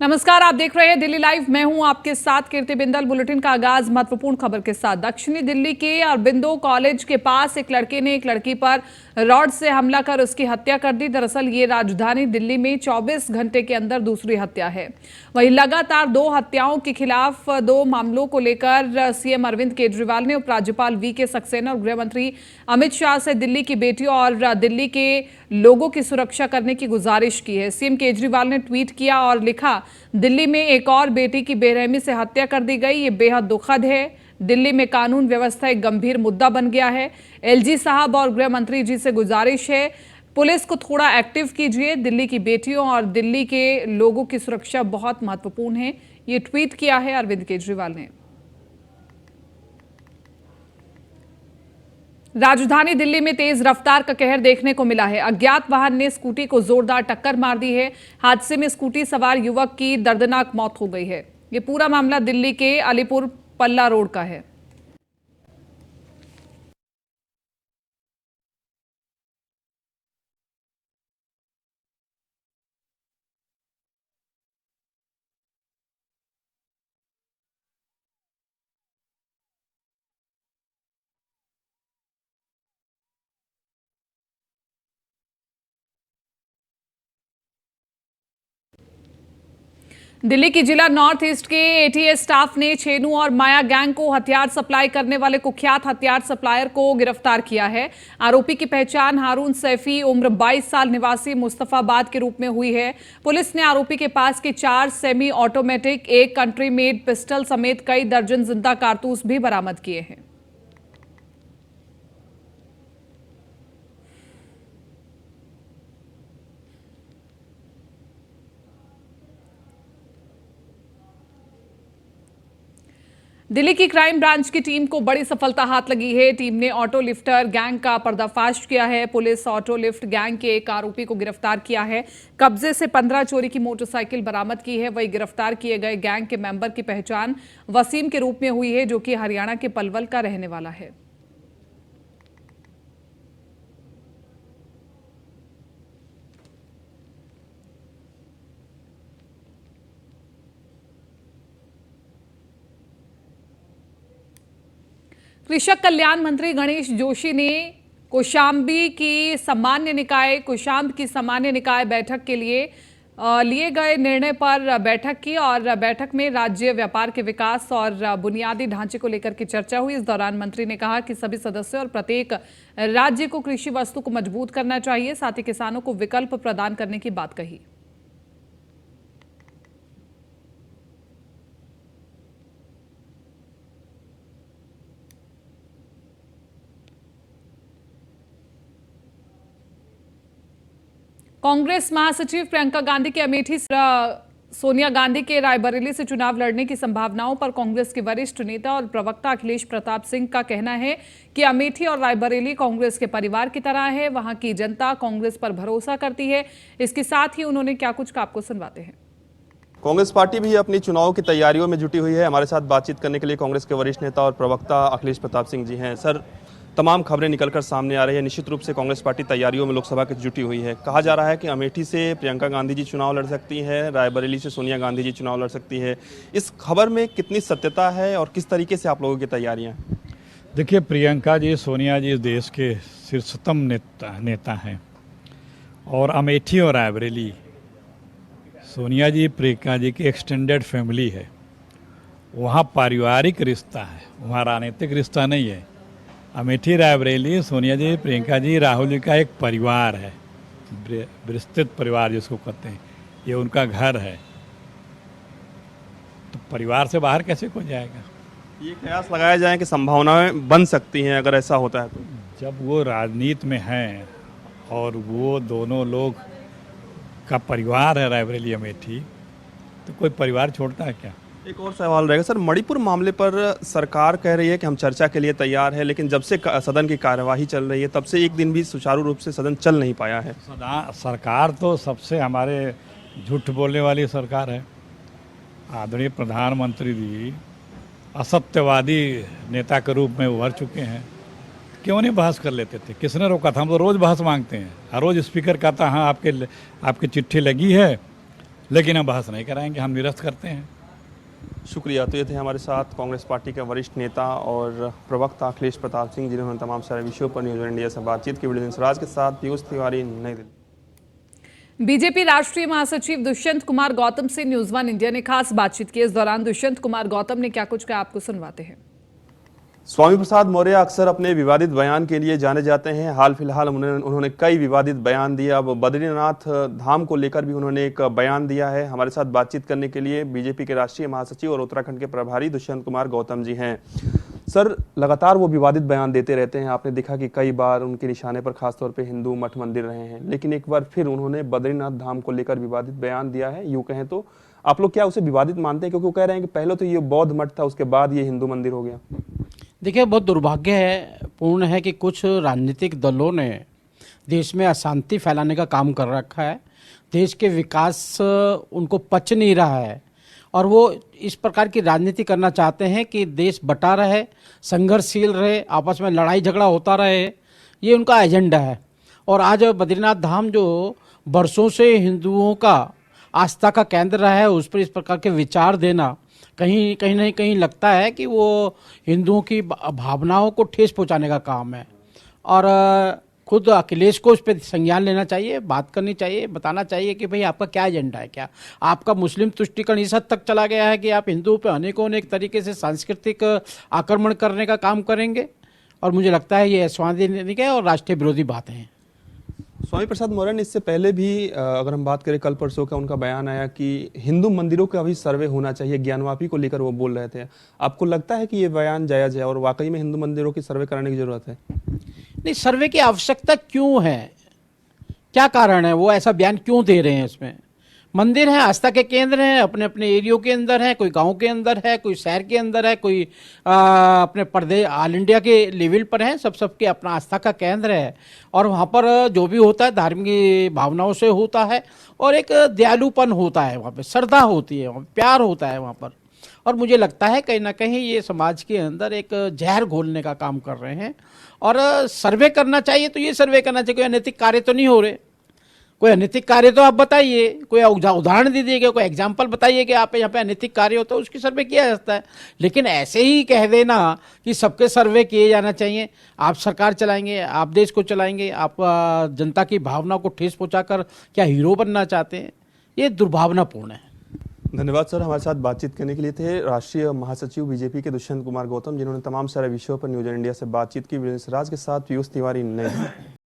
नमस्कार, आप देख रहे हैं दिल्ली लाइव। मैं हूं आपके साथ कीर्ति बिंदल। बुलेटिन का आगाज महत्वपूर्ण खबर के साथ। दक्षिणी दिल्ली के अरबिंदो कॉलेज के पास एक लड़के ने एक लड़की पर रॉड से हमला कर उसकी हत्या कर दी। दरअसल ये राजधानी दिल्ली में 24 घंटे के अंदर दूसरी हत्या है। वहीं लगातार 2 हत्याओं के खिलाफ 2 मामलों को लेकर सीएम अरविंद केजरीवाल ने उपराज्यपाल वीके सक्सेना और गृह मंत्री अमित शाह से दिल्ली की बेटियों और दिल्ली के लोगों की सुरक्षा करने की गुजारिश की है। सीएम केजरीवाल ने ट्वीट किया और लिखा, दिल्ली में एक और बेटी की बेरहमी से हत्या कर दी गई। ये बेहद दुखद है। दिल्ली में कानून व्यवस्था एक गंभीर मुद्दा बन गया है। एलजी साहब और गृह मंत्री जी से गुजारिश है, पुलिस को थोड़ा एक्टिव कीजिए। दिल्ली की बेटियों और दिल्ली के लोगों की सुरक्षा बहुत महत्वपूर्ण है। ये ट्वीट किया है अरविंद केजरीवाल ने। राजधानी दिल्ली में तेज रफ्तार का कहर देखने को मिला है। अज्ञात वाहन ने स्कूटी को जोरदार टक्कर मार दी है। हादसे में स्कूटी सवार युवक की दर्दनाक मौत हो गई है। ये पूरा मामला दिल्ली के अलीपुर पल्ला रोड का है। दिल्ली की जिला नॉर्थ ईस्ट के एटीएस स्टाफ ने छेनू और माया गैंग को हथियार सप्लाई करने वाले कुख्यात हथियार सप्लायर को गिरफ्तार किया है। आरोपी की पहचान हारून सैफी उम्र 22 साल निवासी मुस्तफाबाद के रूप में हुई है। पुलिस ने आरोपी के पास के 4 semi automatic, 1 country made pistol समेत कई दर्जन जिंदा कारतूस भी बरामद किए हैं। दिल्ली की क्राइम ब्रांच की टीम को बड़ी सफलता हाथ लगी है। टीम ने ऑटो लिफ्टर गैंग का पर्दाफाश किया है। पुलिस ऑटो लिफ्ट गैंग के एक आरोपी को गिरफ्तार किया है। कब्जे से 15 चोरी की मोटरसाइकिल बरामद की है। वही गिरफ्तार किए गए गैंग के मेंबर की पहचान वसीम के रूप में हुई है, जो कि हरियाणा के पलवल का रहने वाला है। कृषक कल्याण मंत्री गणेश जोशी ने कौशाम्बी की सामान्य निकाय बैठक के लिए लिए गए निर्णय पर बैठक की और बैठक में राज्य व्यापार के विकास और बुनियादी ढांचे को लेकर की चर्चा हुई। इस दौरान मंत्री ने कहा कि सभी सदस्यों और प्रत्येक राज्य को कृषि वस्तु को मजबूत करना चाहिए। साथ ही किसानों को विकल्प प्रदान करने की बात कही। कांग्रेस महासचिव प्रियंका गांधी के अमेठी, सोनिया गांधी के रायबरेली से चुनाव लड़ने की संभावनाओं पर कांग्रेस के वरिष्ठ नेता और प्रवक्ता अखिलेश प्रताप सिंह का कहना है कि अमेठी और रायबरेली कांग्रेस के परिवार की तरह है। वहां की जनता कांग्रेस पर भरोसा करती है। इसके साथ ही उन्होंने क्या कुछ कहा, आपको सुनवाते हैं। कांग्रेस पार्टी भी अपनी चुनाव की तैयारियों में जुटी हुई है। हमारे साथ बातचीत करने के लिए कांग्रेस के वरिष्ठ नेता और प्रवक्ता अखिलेश प्रताप सिंह जी हैं। सर, तमाम खबरें निकलकर सामने आ रही है। निश्चित रूप से कांग्रेस पार्टी तैयारियों में लोकसभा की जुटी हुई है। कहा जा रहा है कि अमेठी से प्रियंका गांधी जी चुनाव लड़ सकती है, रायबरेली से सोनिया गांधी जी चुनाव लड़ सकती है। इस खबर में कितनी सत्यता है और किस तरीके से आप लोगों की तैयारियां? देखिए, प्रियंका जी, सोनिया जी इस देश के शीर्षतम नेता हैं और अमेठी और रायबरेली सोनिया जी प्रियंका जी की एक्सटेंडेड फैमिली है। वहाँ पारिवारिक रिश्ता है, वहाँ राजनीतिक रिश्ता नहीं है। अमेठी रायबरेली सोनिया जी प्रियंका जी राहुल जी का एक परिवार है, विस्तृत परिवार जिसको कहते हैं। ये उनका घर है, तो परिवार से बाहर कैसे कोई जाएगा? ये कयास लगाया जाए कि संभावनाएं बन सकती हैं अगर ऐसा होता है तो। जब वो राजनीति में हैं और वो दोनों लोग का परिवार है रायबरेली अमेठी, तो कोई परिवार छोड़ता है क्या? एक और सवाल रहेगा सर, मणिपुर मामले पर सरकार कह रही है कि हम चर्चा के लिए तैयार है, लेकिन जब से सदन की कार्यवाही चल रही है तब से एक दिन भी सुचारू रूप से सदन चल नहीं पाया है। सरकार तो सबसे हमारे झूठ बोलने वाली सरकार है। आदरणीय प्रधानमंत्री जी असत्यवादी नेता के रूप में उभर चुके हैं। क्यों नहीं बहस कर लेते थे? किसने रोका था? हम तो रोज़ बहस मांगते हैं। हर रोज़ स्पीकर कहता हाँ आपके चिट्ठी लगी है लेकिन हम बहस नहीं कराएंगे, हम निरस्त करते हैं। शुक्रिया। तो ये थे हमारे साथ कांग्रेस पार्टी के वरिष्ठ नेता और प्रवक्ता अखिलेश प्रताप सिंह, जिन्होंने तमाम सारे विषयों पर न्यूज़ इंडिया से बातचीत की। वीडियो स्वराज के साथ पीयूष तिवारी, नई दिल्ली। बीजेपी राष्ट्रीय महासचिव दुष्यंत कुमार गौतम से न्यूज वन इंडिया ने खास बातचीत की। इस दौरान दुष्यंत कुमार गौतम ने क्या कुछ कहा, आपको सुनवाते हैं। स्वामी प्रसाद मौर्य अक्सर अपने विवादित बयान के लिए जाने जाते हैं। हाल फिलहाल उन्होंने कई विवादित बयान दिए। अब बद्रीनाथ धाम को लेकर भी उन्होंने एक बयान दिया है। हमारे साथ बातचीत करने के लिए बीजेपी के राष्ट्रीय महासचिव और उत्तराखंड के प्रभारी दुष्यंत कुमार गौतम जी हैं। सर, लगातार वो विवादित बयान देते रहते हैं। आपने देखा कि कई बार उनके निशाने पर खासतौर पर हिंदू मठ मंदिर रहे हैं, लेकिन एक बार फिर उन्होंने बद्रीनाथ धाम को लेकर विवादित बयान दिया है। यूँ कहें तो आप लोग क्या उसे विवादित मानते हैं? क्योंकि वो कह रहे हैं कि पहले तो ये बौद्ध मठ था, उसके बाद ये हिंदू मंदिर हो गया। देखिए, बहुत दुर्भाग्यपूर्ण है कि कुछ राजनीतिक दलों ने देश में अशांति फैलाने का काम कर रखा है। देश के विकास उनको पच नहीं रहा है और वो इस प्रकार की राजनीति करना चाहते हैं कि देश बटा रहे, संघर्षशील रहे, आपस में लड़ाई झगड़ा होता रहे। ये उनका एजेंडा है। और आज बद्रीनाथ धाम जो बरसों से हिंदुओं का आस्था का केंद्र रहा है, उस पर इस प्रकार के विचार देना कहीं ना कहीं लगता है कि वो हिंदुओं की भावनाओं को ठेस पहुंचाने का काम है। और खुद अखिलेश को इस पर संज्ञान लेना चाहिए, बात करनी चाहिए, बताना चाहिए कि भाई आपका क्या एजेंडा है। क्या आपका मुस्लिम तुष्टीकरण इस हद तक चला गया है कि आप हिंदुओं पे अनेक तरीके से सांस्कृतिक आक्रमण करने का काम करेंगे? और मुझे लगता है ये असंवैधानिक है और राष्ट्रीय विरोधी बातें हैं। स्वामी प्रसाद मौर्य ने इससे पहले भी अगर हम बात करें, कल परसों का उनका बयान आया कि हिंदू मंदिरों का भी सर्वे होना चाहिए, ज्ञानवापी को लेकर वो बोल रहे थे। आपको लगता है कि ये बयान जायज़ है और वाकई में हिंदू मंदिरों की सर्वे कराने की जरूरत है? नहीं, सर्वे की आवश्यकता क्यों है? क्या कारण है? वो ऐसा बयान क्यों दे रहे हैं? इसमें मंदिर हैं, आस्था के केंद्र हैं, अपने अपने एरियो के अंदर है, कोई गांव के अंदर है, कोई शहर के अंदर है, कोई अपने प्रदेश ऑल इंडिया के लेवल पर है। सबके अपना आस्था का केंद्र है और वहाँ पर जो भी होता है धार्मिक भावनाओं से होता है और एक दयालुपन होता है, वहाँ पे श्रद्धा होती है, वहाँ प्यार होता है वहाँ पर। और मुझे लगता है कहीं ना कहीं ये समाज के अंदर एक जहर घोलने का काम कर रहे हैं। और सर्वे करना चाहिए तो ये सर्वे करना चाहिए, कोई अनैतिक कार्य तो नहीं हो रहे। कोई अनैतिक कार्य तो आप बताइए, कोई उदाहरण दीजिएगा, कोई एग्जाम्पल बताइए कि आप यहाँ पे अनैतिक कार्य होता है, उसकी सर्वे किया जाता है। लेकिन ऐसे ही कह देना कि सबके सर्वे किए जाना चाहिए। आप सरकार चलाएंगे, आप देश को चलाएंगे, आप जनता की भावना को ठेस पहुँचाकर क्या हीरो बनना चाहते हैं? ये दुर्भावनापूर्ण है। धन्यवाद सर, हमारे साथ बातचीत करने के लिए थे राष्ट्रीय महासचिव बीजेपी के दुष्यंत कुमार गौतम, जिन्होंने तमाम सारे विषयों पर न्यूज़ इंडिया से बातचीत की। वीडियो स्वराज के साथ पीयूष तिवारी, नई दिल्ली।